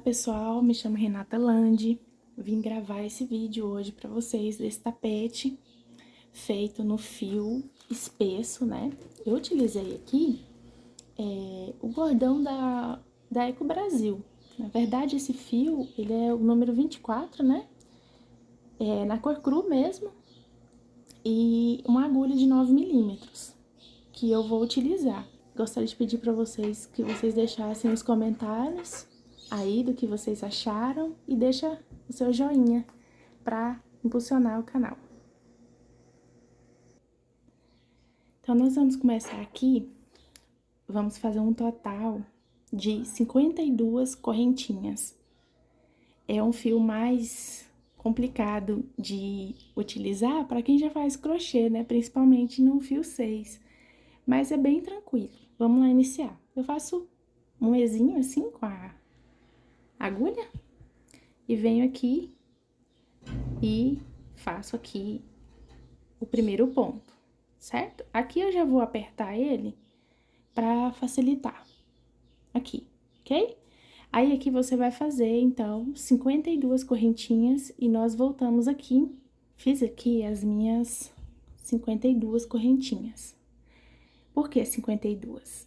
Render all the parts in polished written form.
pessoal, me chamo Renata Landi, vim gravar esse vídeo hoje pra vocês desse tapete feito no fio espesso, né? Eu utilizei aqui o bordão da Eco Brasil. Na verdade, esse fio, ele é o número 24, né? É na cor cru mesmo, e uma agulha de 9 milímetros, que eu vou utilizar. Gostaria de pedir para vocês que vocês deixassem os comentários aí do que vocês acharam e deixa o seu joinha para impulsionar o canal. Então, nós vamos começar aqui, vamos fazer um total de 52 correntinhas. É um fio mais complicado de utilizar para quem já faz crochê, né? Principalmente no fio 6. Mas é bem tranquilo. Vamos lá iniciar. Eu faço um Ezinho assim com a agulha e venho aqui e faço aqui o primeiro ponto, certo? Aqui eu já vou apertar ele pra facilitar. Aqui, ok? Aí aqui você vai fazer, então, 52 correntinhas e nós voltamos aqui. Fiz aqui as minhas 52 correntinhas. Por que 52?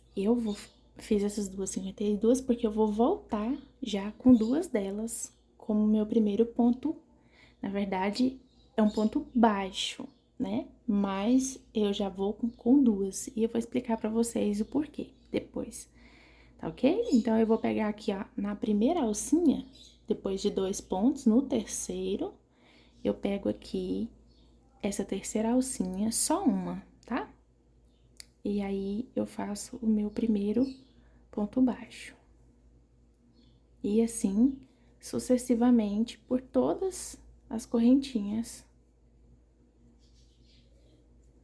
Fiz essas duas 52 porque eu vou voltar já com duas delas como meu primeiro ponto. Na verdade, é um ponto baixo, né? Mas eu já vou com duas e eu vou explicar pra vocês o porquê depois, tá ok? Então, eu vou pegar aqui, ó, na primeira alcinha, depois de 2 pontos, no terceiro, eu pego aqui essa terceira alcinha, só uma, tá? E aí, eu faço o meu primeiro ponto baixo. E assim, sucessivamente, por todas as correntinhas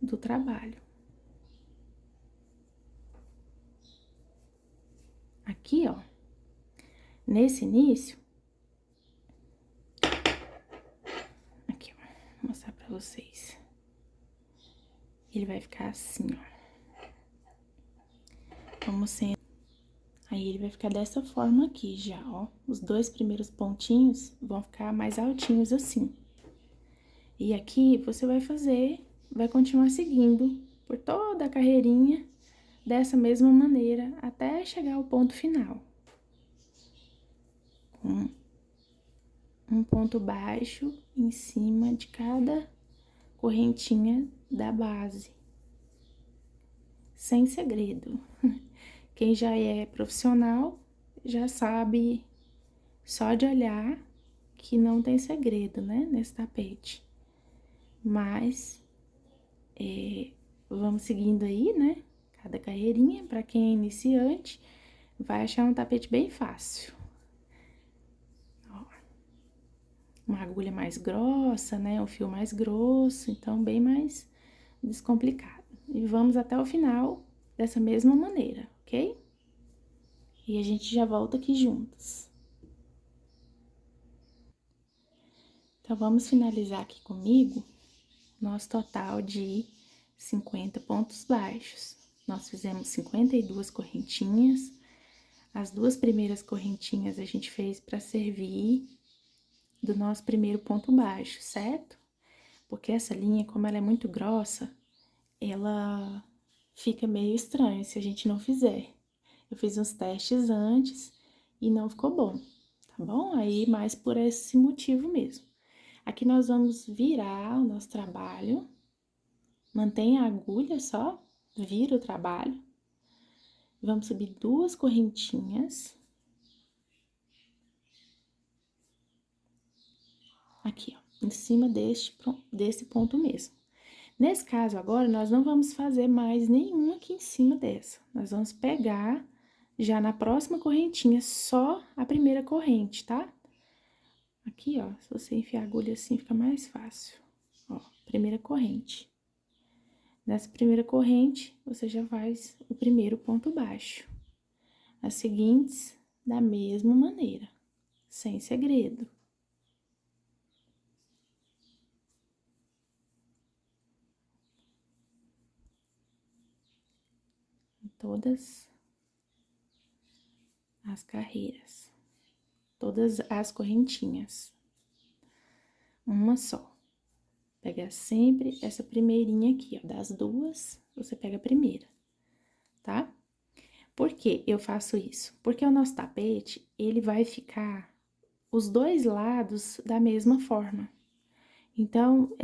do trabalho. Aqui, ó, nesse início, aqui, ó, vou mostrar pra vocês. Ele vai ficar assim, ó. Como sendo. Aí, ele vai ficar dessa forma aqui já, ó. Os dois primeiros pontinhos vão ficar mais altinhos assim. E aqui, você vai continuar seguindo por toda a carreirinha dessa mesma maneira, até chegar ao ponto final. Um ponto baixo em cima de cada correntinha da base. Sem segredo. Quem já é profissional já sabe só de olhar que não tem segredo, né, nesse tapete. Mas, vamos seguindo aí, né, cada carreirinha. Pra quem é iniciante, vai achar um tapete bem fácil. Ó, uma agulha mais grossa, né, um fio mais grosso, então bem mais descomplicado. E vamos até o final dessa mesma maneira, ok? E a gente já volta aqui juntos. Então, vamos finalizar aqui comigo nosso total de 50 pontos baixos. Nós fizemos 52 correntinhas. As duas primeiras correntinhas a gente fez para servir do nosso primeiro ponto baixo, certo? Porque essa linha, como ela é muito grossa, ela fica meio estranha se a gente não fizer. Eu fiz uns testes antes e não ficou bom, tá bom? Aí, mais por esse motivo mesmo. Aqui nós vamos virar o nosso trabalho. Mantém a agulha só, vira o trabalho. Vamos subir duas correntinhas. Aqui, ó, em cima desse ponto mesmo. Nesse caso agora, nós não vamos fazer mais nenhuma aqui em cima dessa. Nós vamos pegar já na próxima correntinha só a primeira corrente, tá? Aqui, ó, se você enfiar a agulha assim, fica mais fácil. Ó, primeira corrente. Nessa primeira corrente, você já faz o primeiro ponto baixo. As seguintes, da mesma maneira, sem segredo. Em todas as carreiras. todas as correntinhas. Uma só. Pega sempre essa primeirinha aqui, ó, das duas, você pega a primeira, tá? Por que eu faço isso? Porque o nosso tapete, ele vai ficar os dois lados da mesma forma. Então,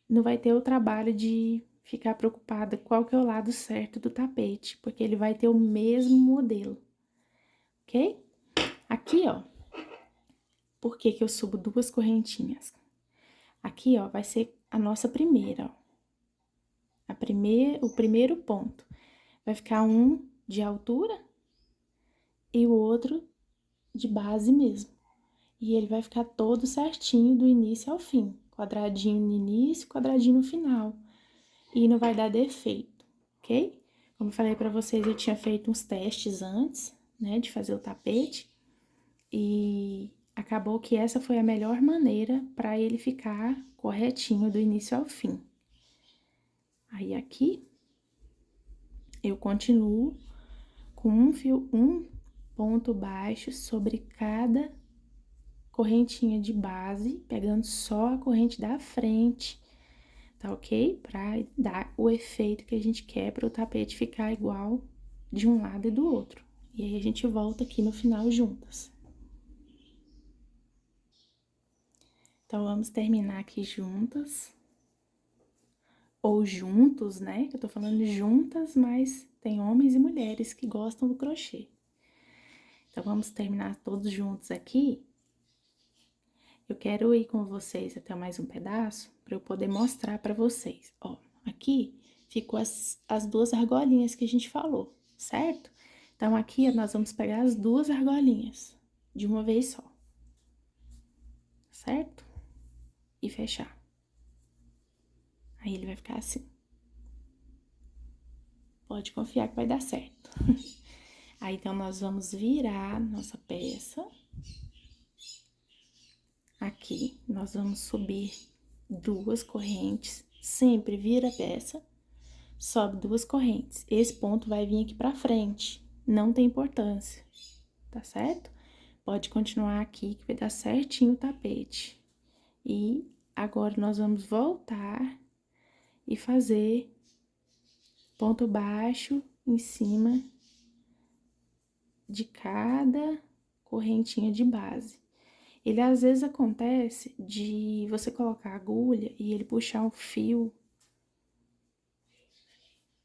não vai ter o trabalho de ficar preocupada qual que é o lado certo do tapete, porque ele vai ter o mesmo modelo, ok? Aqui, ó, por que que eu subo duas correntinhas? Aqui, ó, vai ser a nossa primeira, ó. O primeiro ponto. Vai ficar um de altura e o outro de base mesmo. E ele vai ficar todo certinho do início ao fim. Quadradinho no início, quadradinho no final. E não vai dar defeito, ok? Como eu falei pra vocês, eu tinha feito uns testes antes, né, de fazer o tapete. E acabou que essa foi a melhor maneira pra ele ficar corretinho do início ao fim. Aí aqui, eu continuo com um ponto baixo sobre cada correntinha de base, pegando só a corrente da frente, tá ok? Pra dar o efeito que a gente quer para o tapete ficar igual de um lado e do outro. E aí, a gente volta aqui no final juntas. Então, vamos terminar aqui juntas. Ou juntos, né? Eu tô falando juntas, mas tem homens e mulheres que gostam do crochê. Então, vamos terminar todos juntos aqui. Eu quero ir com vocês até mais um pedaço, para eu poder mostrar para vocês. Ó, aqui ficou as duas argolinhas que a gente falou, certo? Então, aqui nós vamos pegar as duas argolinhas de uma vez só, certo? E fechar. Aí, ele vai ficar assim. Pode confiar que vai dar certo. Aí, então, nós vamos virar nossa peça. Aqui, nós vamos subir duas correntes, sempre vira a peça, sobe duas correntes. Esse ponto vai vir aqui pra frente, não tem importância, tá certo? Pode continuar aqui que vai dar certinho o tapete. E agora, nós vamos voltar e fazer ponto baixo em cima de cada correntinha de base. Ele às vezes acontece de você colocar a agulha e ele puxar um fio,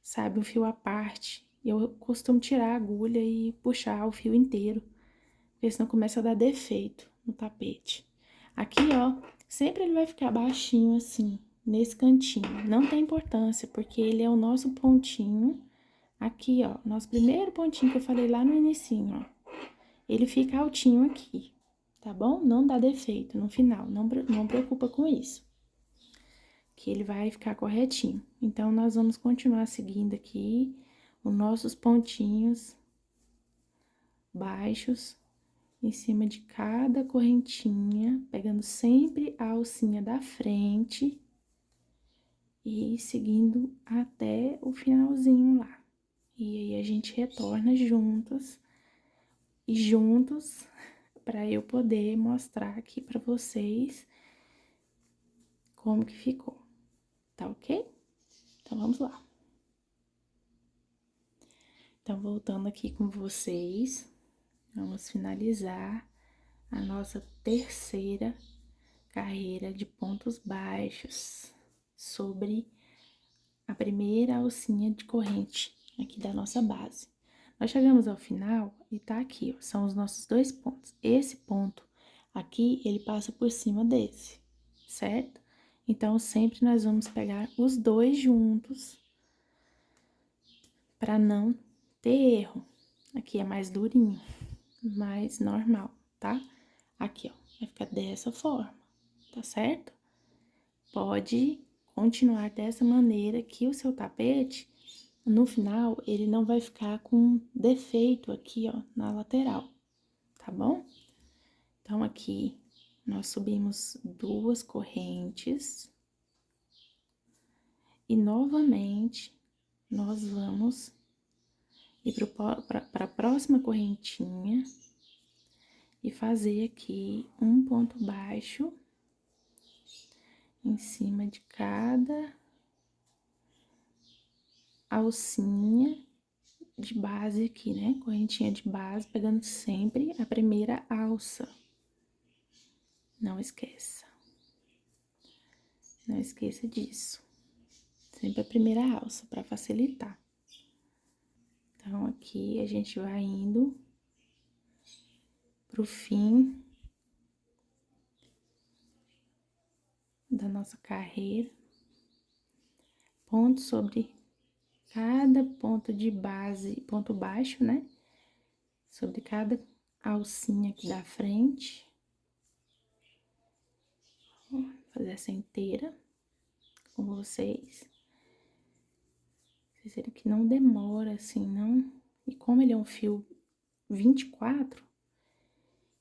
sabe, um fio à parte. Eu costumo tirar a agulha e puxar o fio inteiro, porque senão começa a dar defeito no tapete. Aqui, ó, sempre ele vai ficar baixinho assim, nesse cantinho. Não tem importância, porque ele é o nosso pontinho. Aqui, ó, nosso primeiro pontinho que eu falei lá no inicinho, ó. Ele fica altinho aqui, tá bom? Não dá defeito no final, não preocupa com isso. Que ele vai ficar corretinho. Então, nós vamos continuar seguindo aqui os nossos pontinhos baixos em cima de cada correntinha, pegando sempre a alcinha da frente e seguindo até o finalzinho lá. E aí, a gente retorna juntas e juntos para eu poder mostrar aqui para vocês como que ficou, tá ok? Então, vamos lá. Então, voltando aqui com vocês, vamos finalizar a nossa terceira carreira de pontos baixos sobre a primeira alcinha de corrente aqui da nossa base. Nós chegamos ao final e tá aqui, ó, são os nossos dois pontos. Esse ponto aqui, ele passa por cima desse, certo? Então, sempre nós vamos pegar os dois juntos para não ter erro. Aqui é mais durinho, mais normal, tá? Aqui, ó, vai ficar dessa forma, tá certo? Pode continuar dessa maneira que o seu tapete, no final, ele não vai ficar com defeito aqui, ó, na lateral, tá bom? Então, aqui, nós subimos duas correntes. E, novamente, nós vamos ir para a próxima correntinha e fazer aqui um ponto baixo em cima de cada alcinha de base aqui, né? Correntinha de base, pegando sempre a primeira alça. Não esqueça. Não esqueça disso. Sempre a primeira alça, para facilitar. Então, aqui a gente vai indo pro fim da nossa carreira. Ponto sobre cada ponto de base, ponto baixo, né? Sobre cada alcinha aqui da frente. Vou fazer essa inteira com vocês. Vocês verem que não demora assim, não. E como ele é um fio 24,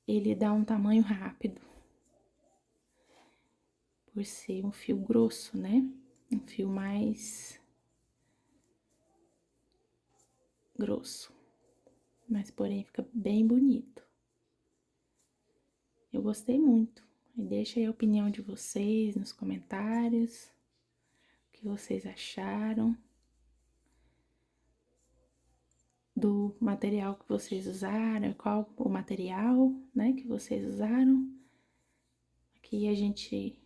ele dá um tamanho rápido. Por ser um fio grosso, né? Um fio mais grosso. Mas, porém, fica bem bonito. Eu gostei muito. E deixa aí a opinião de vocês nos comentários. O que vocês acharam do material que vocês usaram, qual o material, né, que vocês usaram. Aqui a gente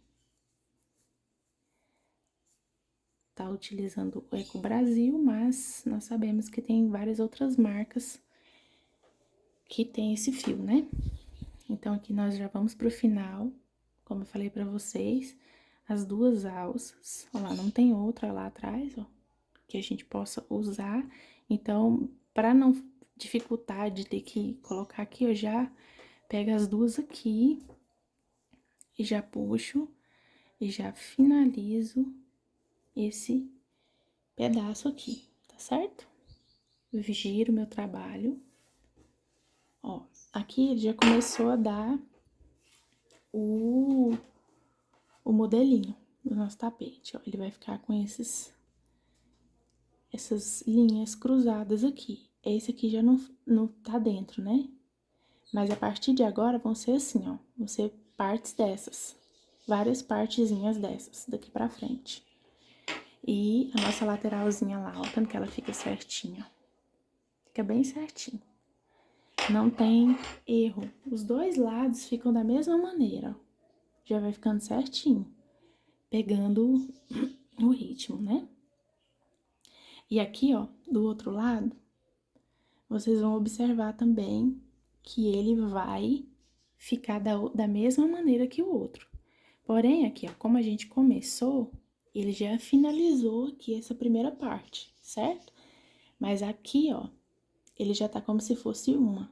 tá utilizando o Eco Brasil, mas nós sabemos que tem várias outras marcas que tem esse fio, né? Então, aqui nós já vamos pro final, como eu falei pra vocês, as duas alças. Ó lá, não tem outra lá atrás, ó, que a gente possa usar. Então, pra não dificultar de ter que colocar aqui, eu já pego as duas aqui e já puxo e já finalizo esse pedaço aqui, tá certo? Eu giro meu trabalho. Ó, aqui ele já começou a dar o modelinho do nosso tapete, ó. Ele vai ficar com essas linhas cruzadas aqui. Esse aqui já não tá dentro, né? Mas a partir de agora vão ser assim, ó. Vão ser partes dessas. Várias partezinhas dessas, daqui pra frente. E a nossa lateralzinha lá, ó, tanto que ela fica certinha, ó. Fica bem certinho. Não tem erro. Os dois lados ficam da mesma maneira, ó. Já vai ficando certinho. Pegando o ritmo, né? E aqui, ó, do outro lado, vocês vão observar também que ele vai ficar da mesma maneira que o outro. Porém, aqui, ó, como a gente começou, ele já finalizou aqui essa primeira parte, certo? Mas aqui, ó, ele já tá como se fosse uma.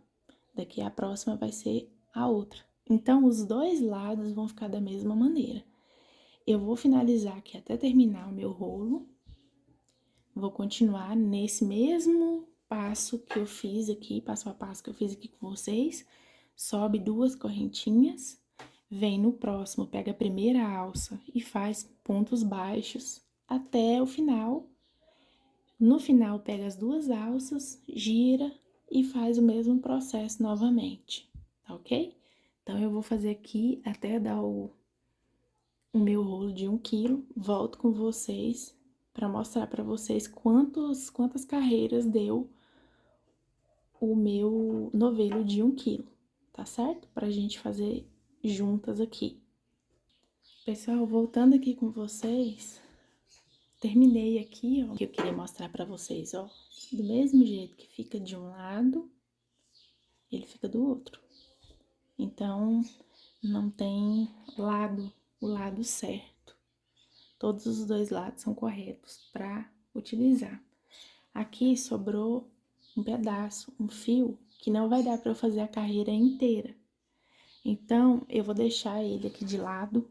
Daqui a próxima vai ser a outra. Então, os dois lados vão ficar da mesma maneira. Eu vou finalizar aqui até terminar o meu rolo. Vou continuar nesse mesmo passo que eu fiz aqui, passo a passo que eu fiz aqui com vocês. Sobe duas correntinhas, vem no próximo, pega a primeira alça e faz pontos baixos até o final. No final, pega as duas alças, gira e faz o mesmo processo novamente, tá ok? Então, eu vou fazer aqui até dar o meu rolo de 1 quilo, volto com vocês para mostrar para vocês quantas carreiras deu o meu novelo de 1 quilo, tá certo? Pra gente fazer juntas aqui. Pessoal, voltando aqui com vocês, terminei aqui, ó, que eu queria mostrar pra vocês, ó. Do mesmo jeito que fica de um lado, ele fica do outro. Então, não tem o lado certo. Todos os dois lados são corretos pra utilizar. Aqui sobrou um pedaço, um fio, que não vai dar pra eu fazer a carreira inteira. Então, eu vou deixar ele aqui de lado,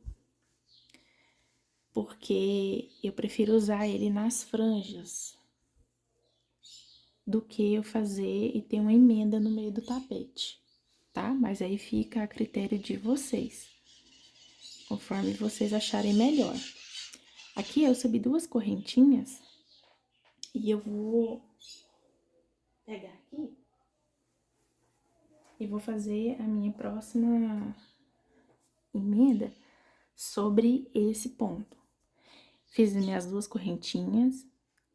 porque eu prefiro usar ele nas franjas do que eu fazer e ter uma emenda no meio do tapete, tá? Mas aí fica a critério de vocês, conforme vocês acharem melhor. Aqui eu subi duas correntinhas e eu vou pegar aqui e vou fazer a minha próxima emenda sobre esse ponto. Fiz as minhas 2 correntinhas,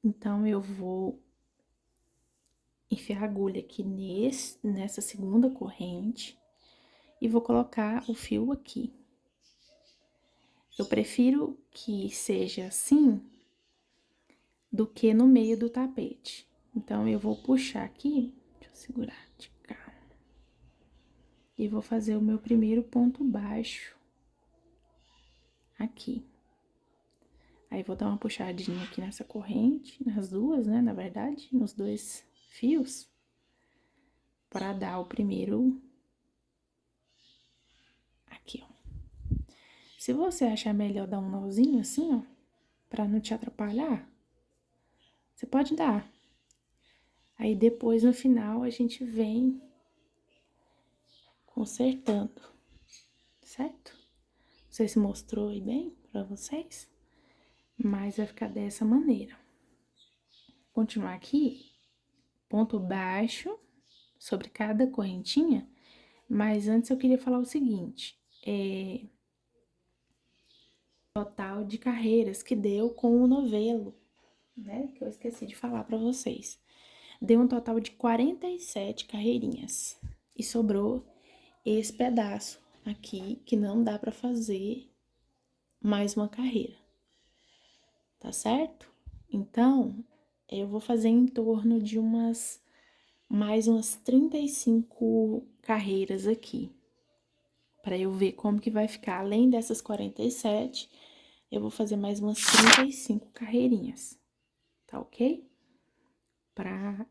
então eu vou enfiar a agulha aqui nessa segunda corrente e vou colocar o fio aqui. Eu prefiro que seja assim do que no meio do tapete. Então, eu vou puxar aqui, deixa eu segurar de cá. E vou fazer o meu primeiro ponto baixo aqui. Aí, vou dar uma puxadinha aqui nessa corrente, nas duas, né, na verdade, nos 2 fios, para dar o primeiro aqui, ó. Se você achar melhor dar um nozinho assim, ó, pra não te atrapalhar, você pode dar. Aí, depois, no final, a gente vem consertando, certo? Não sei se mostrou aí bem pra vocês, mas vai ficar dessa maneira. Continuar aqui, ponto baixo sobre cada correntinha, mas antes eu queria falar o seguinte, total de carreiras que deu com o novelo, né, que eu esqueci de falar pra vocês. Deu um total de 47 carreirinhas e sobrou esse pedaço aqui que não dá pra fazer mais uma carreira, tá certo? Então, eu vou fazer em torno de mais umas 35 carreiras aqui, para eu ver como que vai ficar. Além dessas 47, eu vou fazer mais umas 35 carreirinhas, tá ok? Pra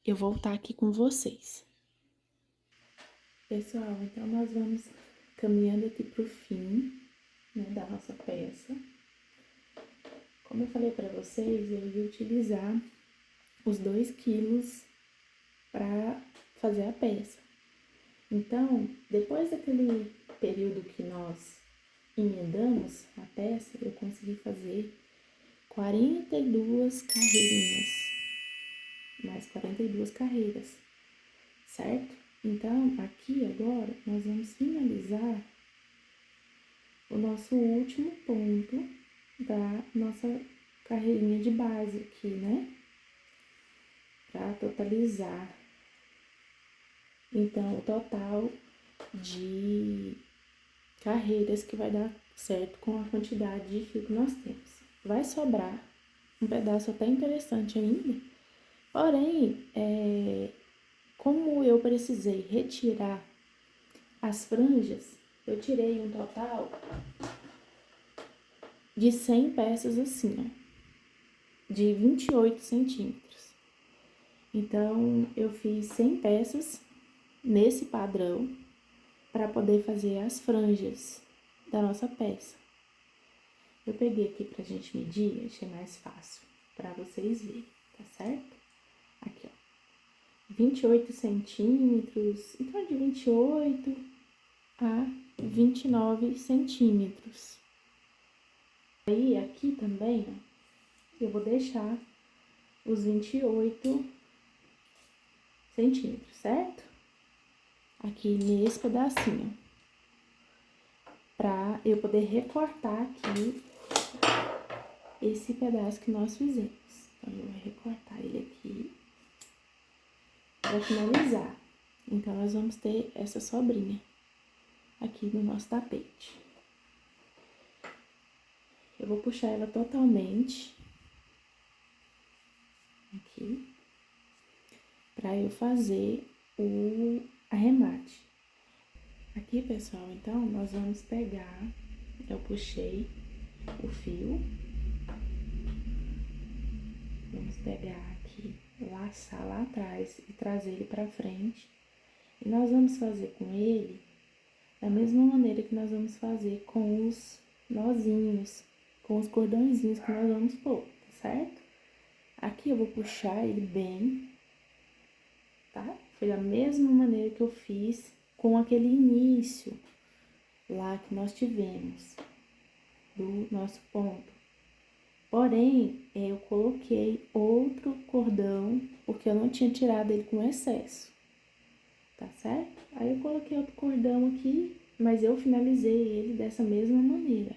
eu voltar aqui com vocês. Pessoal, então nós vamos caminhando aqui pro fim, né, da nossa peça. Como eu falei pra vocês, eu ia utilizar os 2 quilos para fazer a peça. Então, depois daquele período que nós emendamos a peça, eu consegui fazer 42 carreirinhas, mais 42 carreiras, certo? Então, aqui agora, nós vamos finalizar o nosso último ponto da nossa carreirinha de base aqui, né? Para totalizar, então, o total de carreiras que vai dar certo com a quantidade de fio que nós temos. Vai sobrar um pedaço até interessante ainda, porém, como eu precisei retirar as franjas, eu tirei um total de 100 peças assim, ó, de 28 centímetros. Então, eu fiz 100 peças nesse padrão para poder fazer as franjas da nossa peça. Eu peguei aqui pra gente medir, achei mais fácil pra vocês verem, tá certo? Aqui, ó, 28 centímetros, então de 28 a 29 centímetros. Aí, aqui também, ó, eu vou deixar os 28 centímetros, certo? Aqui nesse pedacinho, pra eu poder recortar aqui esse pedaço que nós fizemos. Então, eu vou recortar ele aqui para finalizar. Então, nós vamos ter essa sobrinha aqui no nosso tapete. Eu vou puxar ela totalmente aqui para eu fazer o arremate. Aqui, pessoal, então, nós vamos pegar, eu puxei o fio, vamos pegar aqui, laçar lá atrás e trazer ele pra frente. E nós vamos fazer com ele da mesma maneira que nós vamos fazer com os nozinhos, com os cordõezinhos que nós vamos pôr, tá certo? Aqui eu vou puxar ele bem, tá? Foi da mesma maneira que eu fiz com aquele início lá que nós tivemos do nosso ponto. Porém, eu coloquei outro cordão, porque eu não tinha tirado ele com excesso. tá certo? Aí eu coloquei outro cordão aqui, mas eu finalizei ele dessa mesma maneira.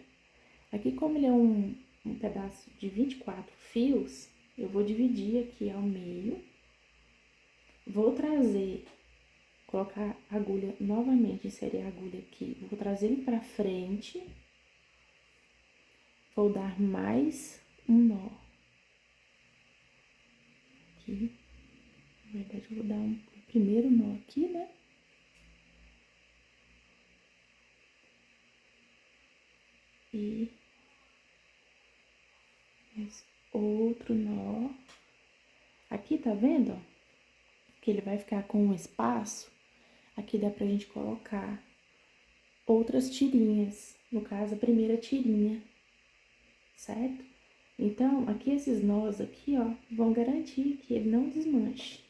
Aqui, como ele é um pedaço de 24 fios, eu vou dividir aqui ao meio. Vou trazer, colocar a agulha novamente, inserir a agulha aqui. Vou trazer ele pra frente. Vou dar mais um nó. Aqui. Na verdade, eu vou dar o primeiro nó aqui, né? E mais outro nó. Aqui, tá vendo, ó? Que ele vai ficar com um espaço. Aqui dá pra gente colocar outras tirinhas. No caso, a primeira tirinha, certo? Então, aqui esses nós aqui, ó, vão garantir que ele não desmanche.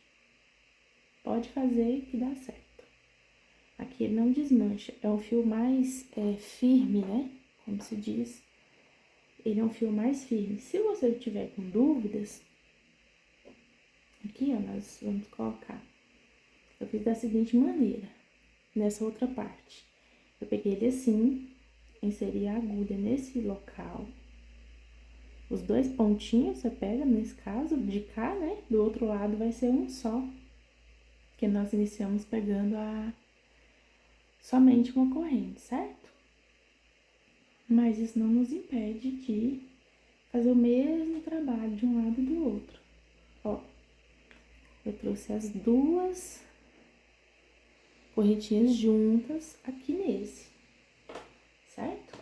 Pode fazer que dá certo. Aqui ele não desmancha. É um fio mais firme, né? Como se diz. Ele é um fio mais firme. Se você tiver com dúvidas, aqui, ó, nós vamos colocar. Eu fiz da seguinte maneira, nessa outra parte. Eu peguei ele assim, inseri a agulha nesse local. Os dois pontinhos você pega, nesse caso, de cá, né? Do outro lado vai ser um só. Porque nós iniciamos pegando somente uma corrente, certo? Mas isso não nos impede de fazer o mesmo trabalho de um lado e do outro. Ó, eu trouxe as duas correntinhas juntas aqui nesse, certo?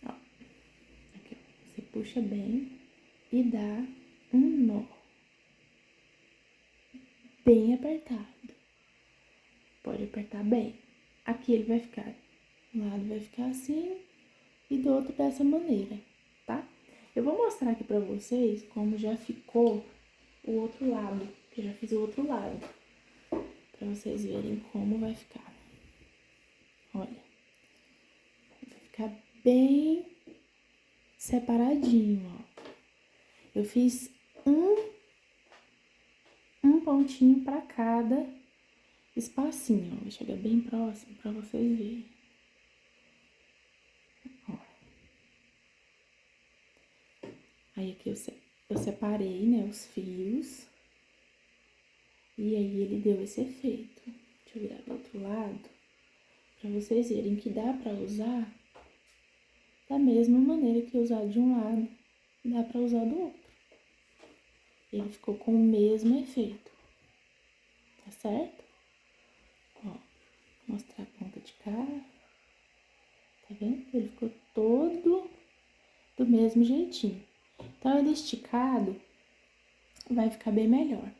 Ó, aqui, você puxa bem e dá um nó bem apertado. Pode apertar bem. Aqui ele vai ficar, um lado vai ficar assim e do outro dessa maneira, tá? Eu vou mostrar aqui pra vocês como já ficou o outro lado, que eu já fiz o outro lado, pra vocês verem como vai ficar. Olha, vai ficar bem separadinho, ó. Eu fiz um pontinho pra cada espacinho, ó. Vou chegar bem próximo pra vocês verem. Ó. Aí aqui eu separei, né, os fios. E aí ele deu esse efeito. Deixa eu virar do outro lado, pra vocês verem que dá pra usar da mesma maneira que usar de um lado, dá pra usar do outro. Ele ficou com o mesmo efeito, tá certo? Ó, vou mostrar a ponta de cá, tá vendo? Ele ficou todo do mesmo jeitinho. Então, ele esticado vai ficar bem melhor.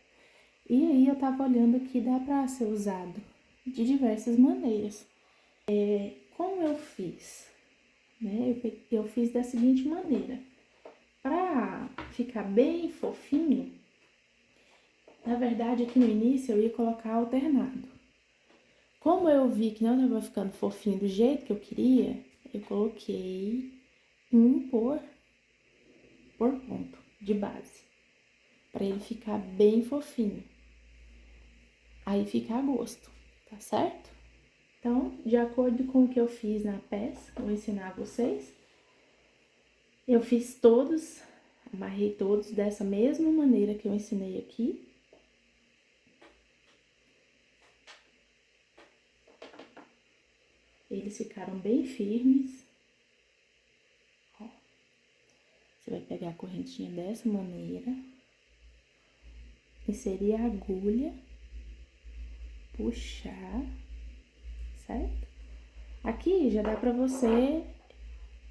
E aí, eu tava olhando aqui, dá pra ser usado de diversas maneiras. Como eu fiz, né? Eu fiz da seguinte maneira. Pra ficar bem fofinho, na verdade, aqui no início eu ia colocar alternado. Como eu vi que não tava ficando fofinho do jeito que eu queria, eu coloquei um por ponto de base, pra ele ficar bem fofinho. Aí fica a gosto, tá certo? Então, de acordo com o que eu fiz na peça, vou ensinar vocês. Eu fiz todos, amarrei todos dessa mesma maneira que eu ensinei aqui. Eles ficaram bem firmes. Ó, você vai pegar a correntinha dessa maneira, inserir a agulha, puxar, certo? Aqui já dá pra você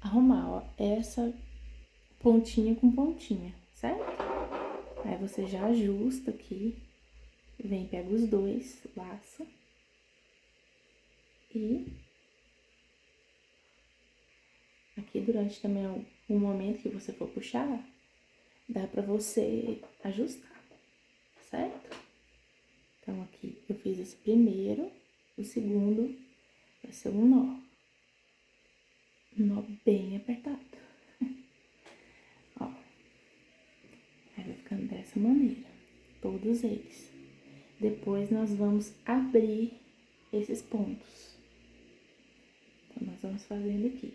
arrumar, ó, essa pontinha com pontinha, certo? Aí você já ajusta aqui, vem, pega os dois, laça e aqui durante também o momento que você for puxar, dá pra você ajustar, certo? Então, aqui eu fiz esse primeiro, o segundo vai ser um nó bem apertado. Ó, aí vai ficando dessa maneira, todos eles. Depois, nós vamos abrir esses pontos. Então, nós vamos fazendo aqui.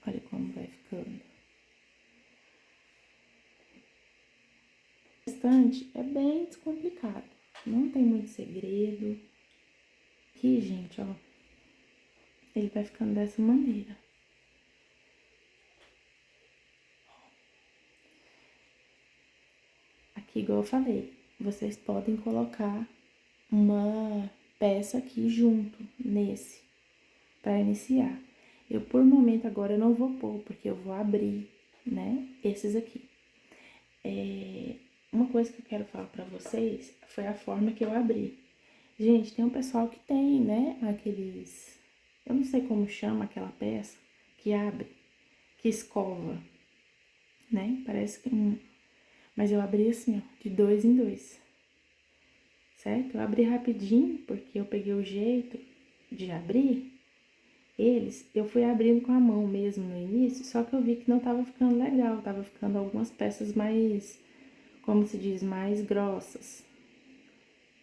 Olha como vai ficando. O restante é bem descomplicado. Não tem muito segredo. Aqui, gente, ó. Ele vai ficando dessa maneira. Aqui, igual eu falei, vocês podem colocar uma peça aqui junto, nesse, para iniciar. Eu, por momento, agora eu não vou pôr, porque eu vou abrir, né, esses aqui. Uma coisa que eu quero falar pra vocês foi a forma que eu abri. Gente, tem um pessoal que tem, né, aqueles... Eu não sei como chama aquela peça que abre, que escova, né? Parece que... Mas eu abri assim, ó, de 2 em 2, certo? Eu abri rapidinho, porque eu peguei o jeito de abrir eles. Eu fui abrindo com a mão mesmo no início, só que eu vi que não tava ficando legal, tava ficando algumas peças mais, como se diz, mais grossas.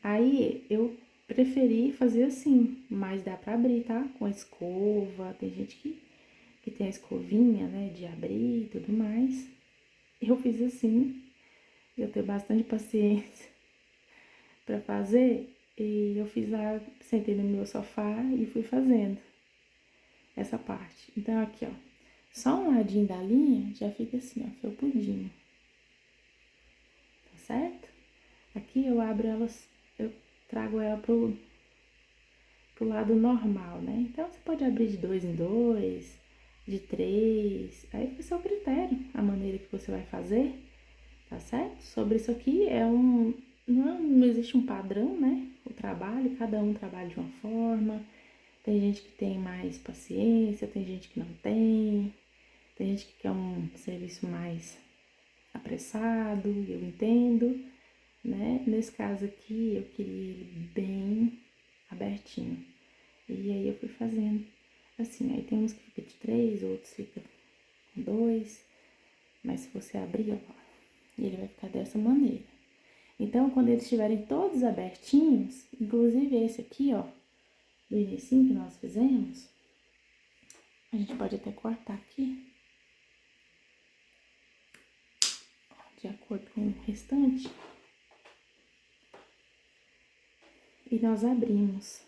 Aí, eu preferi fazer assim, mas dá pra abrir, tá? Com a escova, tem gente que tem a escovinha, né, de abrir e tudo mais. Eu fiz assim, eu tenho bastante paciência pra fazer, e eu fiz lá, sentei no meu sofá e fui fazendo essa parte. Então, aqui, ó, só um ladinho da linha já fica assim, ó, felpudinho, tá certo? Aqui eu abro elas, eu trago ela pro lado normal, né? Então, você pode abrir de 2 em 2, de 3, aí fica o seu critério, a maneira que você vai fazer, tá certo? Sobre isso aqui, não existe um padrão, né? O trabalho, cada um trabalha de uma forma, tem gente que tem mais paciência, tem gente que não tem gente que quer um serviço mais apressado, eu entendo, né? Nesse caso aqui, eu queria ele bem abertinho. E aí eu fui fazendo assim, aí tem uns que fica de 3, outros fica com 2, mas se você abrir, ó, ele vai ficar dessa maneira. Então, quando eles estiverem todos abertinhos, inclusive esse aqui, ó, do inicinho que nós fizemos, a gente pode até cortar aqui, ó, de acordo com o restante. E nós abrimos,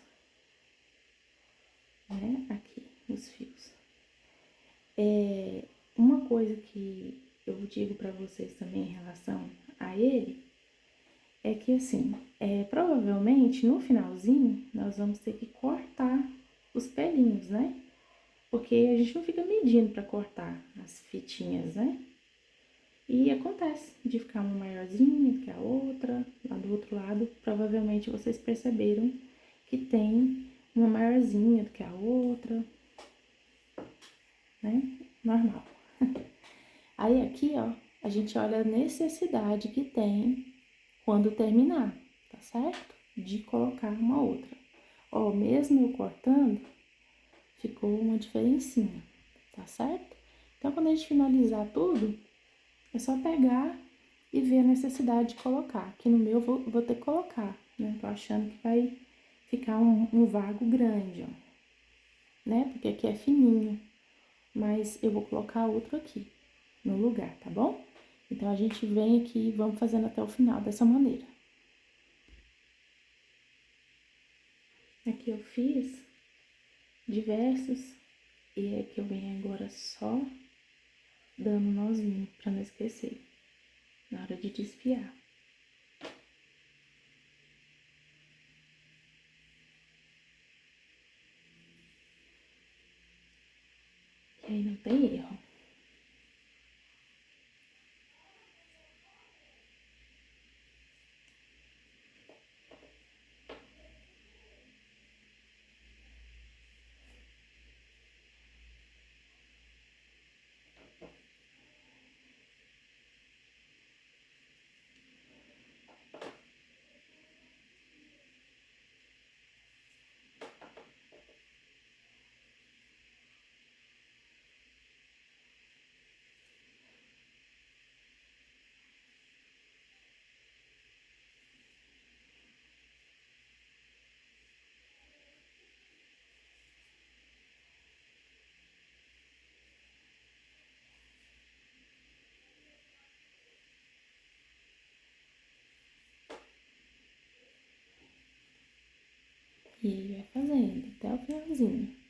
né, aqui, os fios. Uma coisa que eu digo pra vocês também em relação a ele, é que assim, provavelmente no finalzinho, nós vamos ter que cortar os pelinhos, né? Porque a gente não fica medindo pra cortar as fitinhas, né? E acontece de ficar uma maiorzinha que a outra, lá do outro lado, provavelmente vocês perceberam que tem uma maiorzinha do que a outra, né? Normal. Aí aqui, ó, a gente olha a necessidade que tem quando terminar, tá certo? De colocar uma outra. Ó, mesmo eu cortando, ficou uma diferencinha, tá certo? Então, quando a gente finalizar tudo, é só pegar e ver a necessidade de colocar. Aqui no meu, vou ter que colocar, né? Tô achando que vai ficar um vago grande, ó, né? Porque aqui é fininho, mas eu vou colocar outro aqui no lugar, tá bom? Então, a gente vem aqui e vamos fazendo até o final dessa maneira. Aqui eu fiz diversos. E é que eu venho agora só dando nozinho pra não esquecer na hora de desfiar. E aí não tem erro. E aí vai fazendo até o finalzinho.